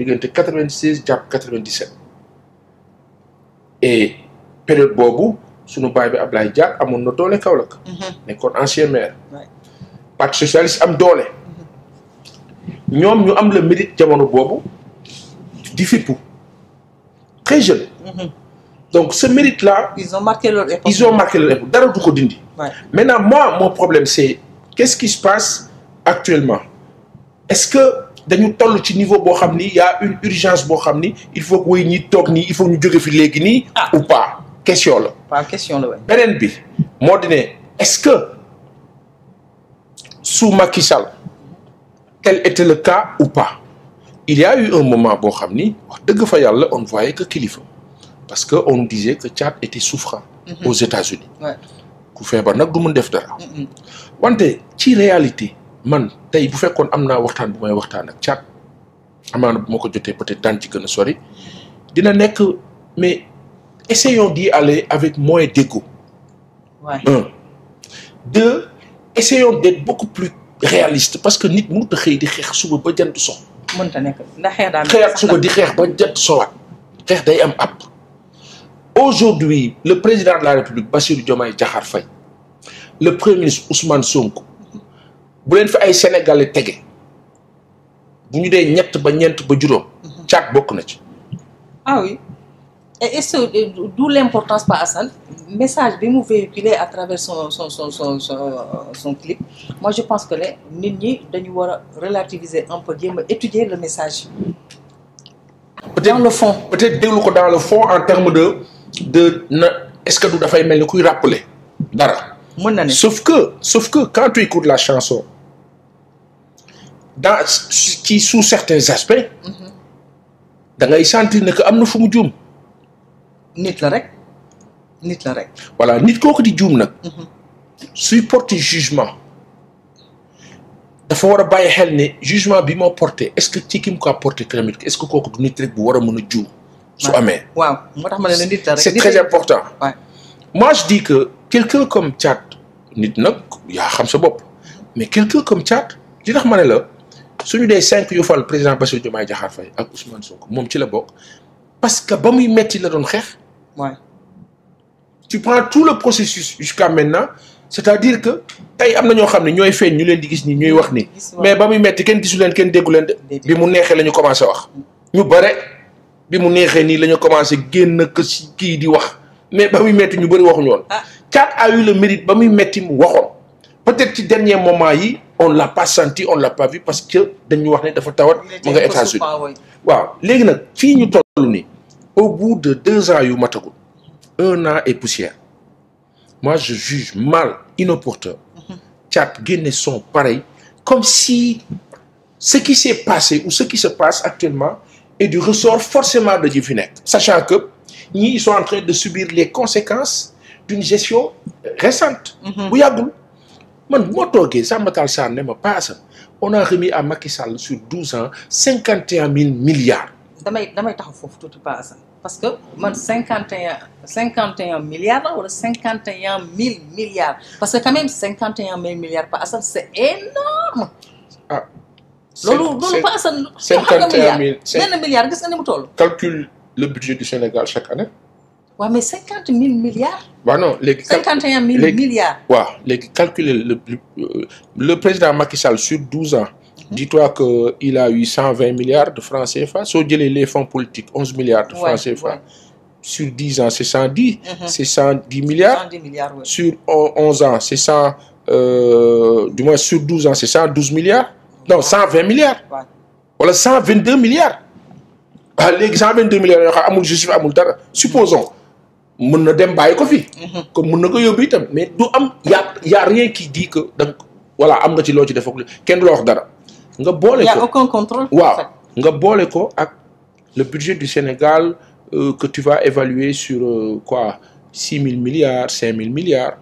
diggante 96 jàpp 97 et période boobu sunu baay bi Ablaye Dia amoon na doole Kaolack. nekkoon ancien maire. parti socialiste am doole. ñoom ñu am le mérite jamono boobu di fippu très jeune. Donc ce mérite-là, ils ont marqué leur époque. Ils ont marqué leur époque. Dara du ko dindi. Maintenant, moi, mon problème, c'est qu'est-ce qui se passe actuellement? Est-ce que dañu toll ci niveau boo xam ni y a une urgence boo xam ni il faut que woy ñi toog nii il faut ñu jóge fi léegi nii. ou pas question la. pas question la. beneen bi moo di ne est-ce que sous Macky Sall tel était le cas ou pas? Il y a eu un moment boo xam ni wax dëgg fa yàlla on voyait que kilifa. Parce que on disait que Tchad était souffrant aux États-Unis ku feebar nag du mën def dara wante ci réalité man tey bu fekkoon am naa waxtaan bu may waxtaan ak Tchad amaana bu ma ko jotee peut-être daan ci gën a sori dina nekk mais essayons d'y aller avec moins d'égo. Un. Deux, essayons d'être beaucoup plus réalistes parce que nit mënut a xëy di xeex suba ba jant so mënta nekk ndax xeex daal xeex suba di xeex ba jant sowaat xeex day am ab. Aujourd'hui, le président de la République, Bassirou Diomaye Diakhar Faye, le premier ministre Ousmane Sonko, bu leen fi ay Sénégalais tege bu ñu dee ñett ba ñeent ba juróom. Tchad bokk na ci. Ah oui. Et d'où l'importance par Assane message bi mu véhiculé à travers son clip. Moi, je pense que les nit ñi dañu war a relativiser un peu jéem a étudier le message. Dans le fond. Peut-être déglu ko dans le fond en termes de est-ce que du dafay mel ni kuy rappeler dara. mën na ne sauf que quand tu écoutes la chanson dans ci sous certains aspects. da ngay sentir ne que am na fu mu juum. nit la rek. voilà nit kooku di juum nag. suy porter jugement. dafa war a bàyyi xel ne jugement bi moo porté est-ce que ci ki mu ko porté tamit est-ce que kooku du nit rek bu war a mën a juum. su amee waaw moo tax ma ne la nit la rek. c'est très important. moi je dis que quelqu'un comme Tchad nit nag yaa xam sa bopp mais quelqu'un comme Tchad li tax ma ne la suñu dee 5 yu fal président Bassirou Diomaye Diakhar Faye ak Ousmane Sonko moom ci la bokk parce que ba muy metti la doon xeex. tu prends tout le processus jusqu'à maintenant c'est-à-dire que tey am na ñoo xam ne ñooy feeñ ñu leen di gis nii ñuy wax ni mais ba muy metti kenn gisu leen kenn déggu leen de. bi mu neexee la ñu commencé wax. ñu bare bi mu neexee nii la ñu commencé génn que si kii di wax mais ba muy metti ñu bëri waxuñu woon. Tchad a eu le mérite ba muy metti mu waxoon peut-être ci dernier moment yi on l'a pas senti on l'a pas vu parce que dañu wax ne dafa tawat mu nga États-Unis waaw léegi nag fii ñu toll nii au bout de 2 ans yu matagul 1 an et poussière moi je juge mal inopportun Tchad génne son pareil comme si ce qui s'est passé ou ce qui se passe actuellement est du ressort forcément de ñi fi nekk sachant que ñii ils sont en train de subir les conséquences d'une gestion récente bu yàggul man bu ma toogee Samba Tall Sarr ne ma paasa on a remis à Macky Sall sur 12 ans 51 000 milliards. damay taxaw foofu tuuti paasa parce que man 51 milliards la wala 51 000 milliards parce que quand même 51 000 milliards paasa c'est énorme. ah. loolu paasa. 51 000 benn milliard gis nga ni mu toll. calcule le budget du Sénégal chaque année. waaw mais 50 000 milliards. waaw non léegi. 51 000 milliards. waaw léegi calculer le président Macky Sall sur 12 ans. dis-toi que il a eu 120 milliards de francs CFA soo jëlee les fonds politiques 11 milliards de francs CFA. sur 10 ans c'est 110. c'est 110 milliards. 110 milliards oui. Sur 11 ans c'est 100 du moins sur 12 ans c'est 112 milliards. non 120 milliards. wala 122 milliards. ah léegi 122 milliards yoo xam amul justice amul dara supposons. mën na dem bàyyi ko fi. comme mën na ko yóbbu itam mais du am y a rien qui dit que donc voilà am nga ci loo ci def kenn du la wax dara. nga boole ko y a aucun contrôle. waaw nga boole ko ak le budget du Sénégal que tu vas évaluer sur quoi 6 000 milliards 5 000 milliards.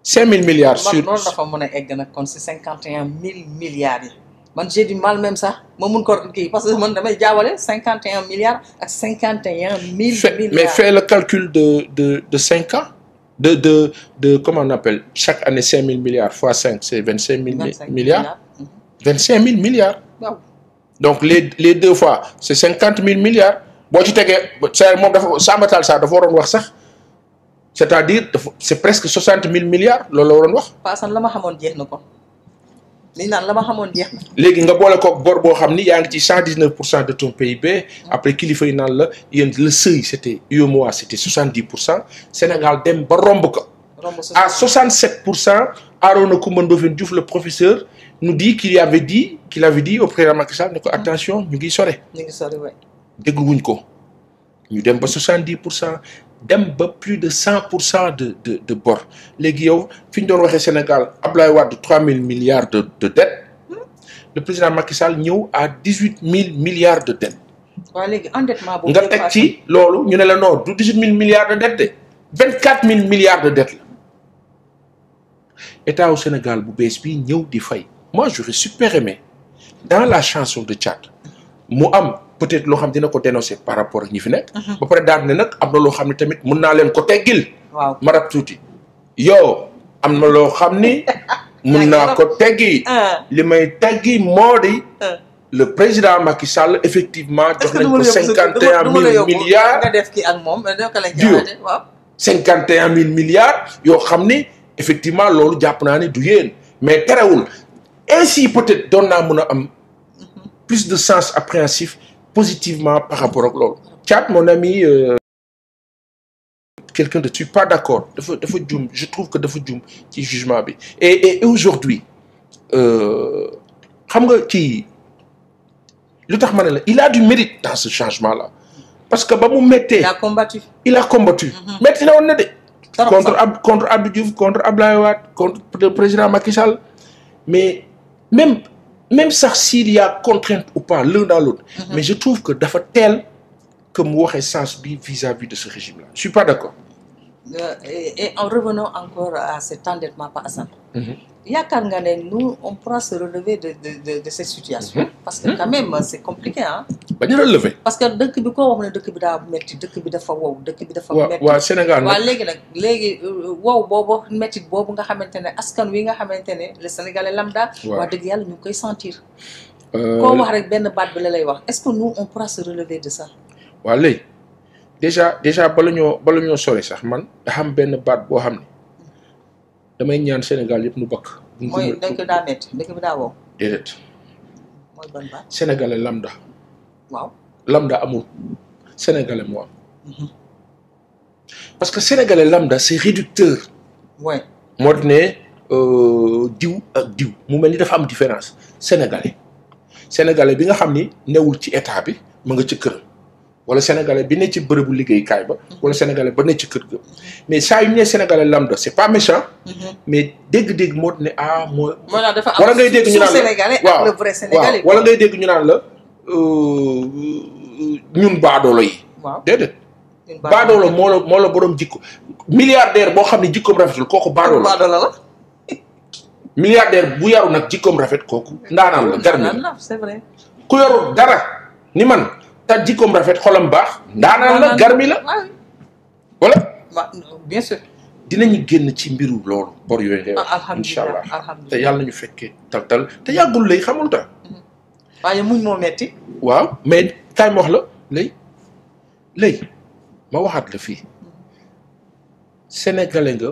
5 000 milliards sur loolu dafa mën a egg nag kon si 51 000 milliards yi. man j'ai du mal même sax ma mun ko kii parce que man damay jaawale 51 milliards ak 51 000 milliards. mais fais le calcul de 5 ans de comment on appelle chaque année 5 000 milliards fois 5 c'est 25 000 milliards. 25 000 milliards. waaw donc les 2 fois c'est 50 000 milliards boo ci tegee sa moom dafa Samba Tall Sarr dafa waroon wax sax c'est-à-dire c'est presque 60 000 milliards loolu la waroon wax. Paasan la ma xamoon jeex na ko li naan la ma xamoon jeex na. léegi nga boole ko bor boo xam ni yaa ngi ci 119% de ton PIB après kilifa yi naan la yéen le seuil c'était UEMOA c'était 70%, Sénégal dem ba romb ko. À 67%, Arona Coumba Ndoffène Diouf le professeur nous dit qu'il avait dit au président Macky Sall ne ko attention ñu ngi sore. ñu ngi sore waay. dégluwuñ ko ñu dem ba 70%, dem ba plus de 100% de bor léegi yow fi ñu doon waxee Sénégal Abdoulaye Wade 3 000 milliards de dette le président Macky Sall ñëw à 18 000 milliards de dette. waaw léegi endettement boobu nga teg ci loolu ñu ne la non du 18 000 milliards de dette de 24 000 milliards de dette la état au Sénégal bu bees bi ñëw di fay. Moi j'aurais super aimé dans la chanson de Tchad mu am peut-être loo xam dina ko dénoncer par rapport ak ñi fi nekk. ba pare daal ne nag am na loo xam ne tamit mën naa leen ko teggil. waaw ma rab tuuti. yow am na loo xam ni. mën naa ko teggi. li may teggi moo di. le président Macky Sall effectivement jox nañ ko 51 000 milliards. nga def ki ak moom naka lañ jaarate waaw. 51 000 milliards yoo xam ni effectivement loolu jàpp naa ne du yéen mais terewul ainsi peut-être doon naa mën a am plus de sens appréhensif positivement par rapport ak loolu. Thiat mon ami quelqu'un de je suis pas d'accord dafa juum je trouve que dafa juum ci jugement bi et aujourd'hui xam nga kii lu tax ma ne la il a du mérite dans ce changement là parce que ba mu méttee. il a combattu. métti na woon na de. contre Abdou Diouf contre Abdoulaye Wade contre le président Macky Sall mais même sax s'il y a contrainte ou pas l'un dans l'autre. Mais je trouve que dafa teel que mu waxee sens bi vis-à-vis de ce régime là je suis pas d'accord. Et en revenant encore à cet endettement par Assane. yaakaar nga ne nous on pourra se relever de cette situation. parce que quand même c'est compliqué ah. ba ñu relever. parce que dëkk bi koo wax ne dëkk bi daa metti dëkk bi dafa wow dëkk bi dafa metti. waaw Sénégal waaw léegi wow boobu metti boobu nga xamante ne askan wi nga xamante ne le Sénégalais lambda. wax dëgg yàlla ñu ngi koy sentir. koo wax rek benn baat bi la lay wax est-ce que nous on pourra se relever de ça. waaw léegi déjà bala ñoo sore sax man da xam benn baat boo xam ne damay ñaan Sénégal yëpp nu bakk. mooy dëkk daa metti dëkk bi daa wow. déedéet. mooy ban baat. Sénégalais lambda. waaw lambda amul Sénégalais moo am. parce que Sénégalais lambda c'est réducteur. ouais. moo tax ne diw ak diw mu mel ni dafa am différence Sénégalais bi nga xam ni newul ci état bi mu nga ci këram. wala Sénégalais bi ne ci bërëbu liggéeykaay ba. wala Sénégalais ba ne ci kër ga. mais saa yu ñu nee Sénégalais lambda c'est pas méchant. mais dégg-dégg moo ne mooy. dafa am wala ngay dégg ñu naan la Sénégalais ak le vrai Sénégalais. wala ngay dégg ñu naan la ñun baadoolo yi. waaw déedéet. baadoolo moo la borom jikko. milliardaire boo xam ne jikkoom rafetul kooku baadoolo la. milliardaire bu yaru nag jikkoom rafet kooku. ndaanaan la garmi la c'est vrai. ku yoru dara ni man. ta jikkoom rafet xolam baax ndaanaan la garmi la voilà bien sûr dinañu génn ci mbiru loolu bor yooyu ngay wax incha allah te yàlla ñu fekkee tal te yàggul lay xamul tax waaye muñ moo metti waaw mais kaay ma wax la lay ma waxaat la fii sénégalais nga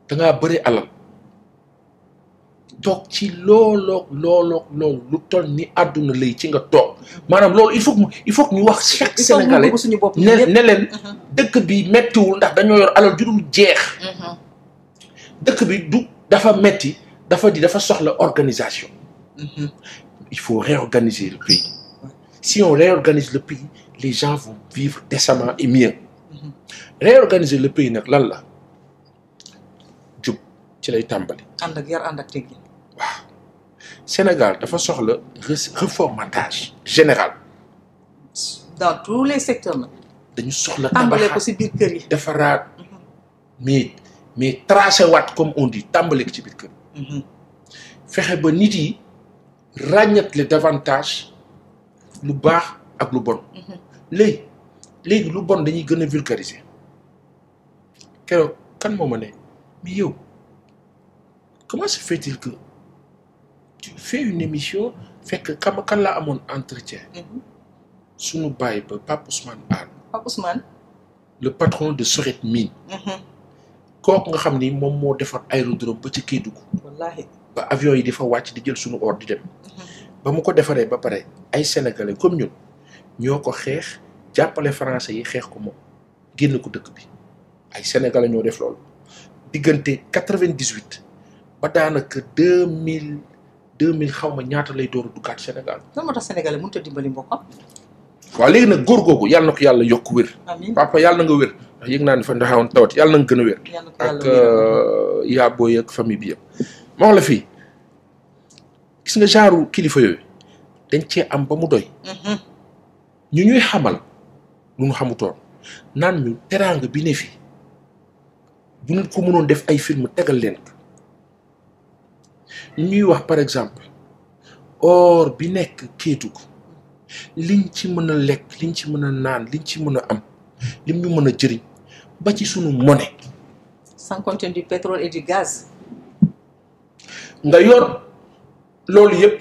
dangaa bëri alal toog ci loolu lu toll ni àdduna lay ci nga toog maanaam loolu il faut que ñu wax chaque sénégalais ne leen dëkk bi mettiwul ndax dañoo yor alal ju dul jeex dëkk bi du dafa metti dafa soxla organisation il faut réorganiser le pays si on réorganise le pays les gens vont vivre décemment et mieux réorganiser le pays nag lan la jub ci lay tàmbali ànd ak yar ànd ak teggin waaw Sénégal dafa soxla reformatage général. dans tous les secteurs nag. dañu soxla tàmbale ko ci biir kër yi. defaraat mais tracé waat comme on dit tàmbale ko ci biir kër yi. fexe ba nit yi ràññatle davantage lu baax ak lu bon. léegi lu bon dañuy gën a vulgariser keroog kan moo ma ne mais yow comment se fait-il que tu fais une émission fekk kan laa amoon entretien. suñu bàyyi ba Pape Ousmane Anne. Pape Ousmane. le patron de Soret Mine. kooku nga xam ni moom moo defar aérodrome ba ci Kédougou. wallaahi. ba avion yi di fa wàcc di jël suñu or di dem. ba mu ko defaree ba pare ay sénégalais comme ñun ñoo ko xeex jàppale français yi xeex ko moom génn ko dëkk bi ay sénégalais ñoo def loolu diggante 98 ba daanaka 2000 xaw ma ñaata lay door a duggaat Sénégal. lan moo tax sénégalais mënut a dimbali mbokkam. waaw léegi nag góor googu yàlla na ko yàlla yokk wér. amiin papa yàlla na nga wér. ndax yëg naa ne fa ndaxawoon tawat yàlla na nga gën a wér. ak yaa booy ak famille bi yëpp. ma wax la fii gis nga genre kilifa yooyu dañ cee am ba mu doy. ñu ñuy xamal lu ñu xamutoon naan ñu teraanga bi ne fi bu ñu ko mënoon def ay film tegal leen ko ñuy wax par exemple or bi nekk Kédougou liñ ci mën a lekk liñ ci mën a naan liñ ci mën a am lim ñu mën a jëriñ ba ci sunu monnaie. sans compter du pétrole et du gaz. nga yor loolu yëpp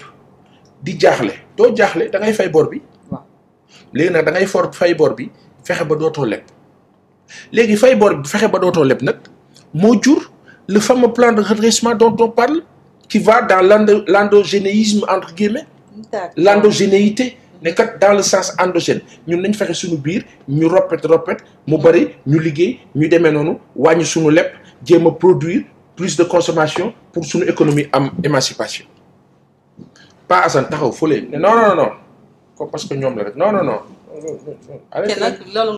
di jaaxle doo jaaxle da ngay fay bor bi. waaw léegi nag da ngay fay bor bi fexe ba dootoo leb léegi fay bor bi fexe ba dootoo leb nag moo jur le fameux plan de redressement dont on parle qui va dans l'endogénéisme entre guillemets. l'endogénéité. ne kat dans le sens endogène ñun nañ fexe suñu biir ñu roppet mu bari ñu liggéey ñu demee noonu wàññi suñu leb jéem a produire plus de consommation pour suñu économie am émancipation. pas Assane taxaw fële ne non ko parce que ñoom la rek non. te nag loolu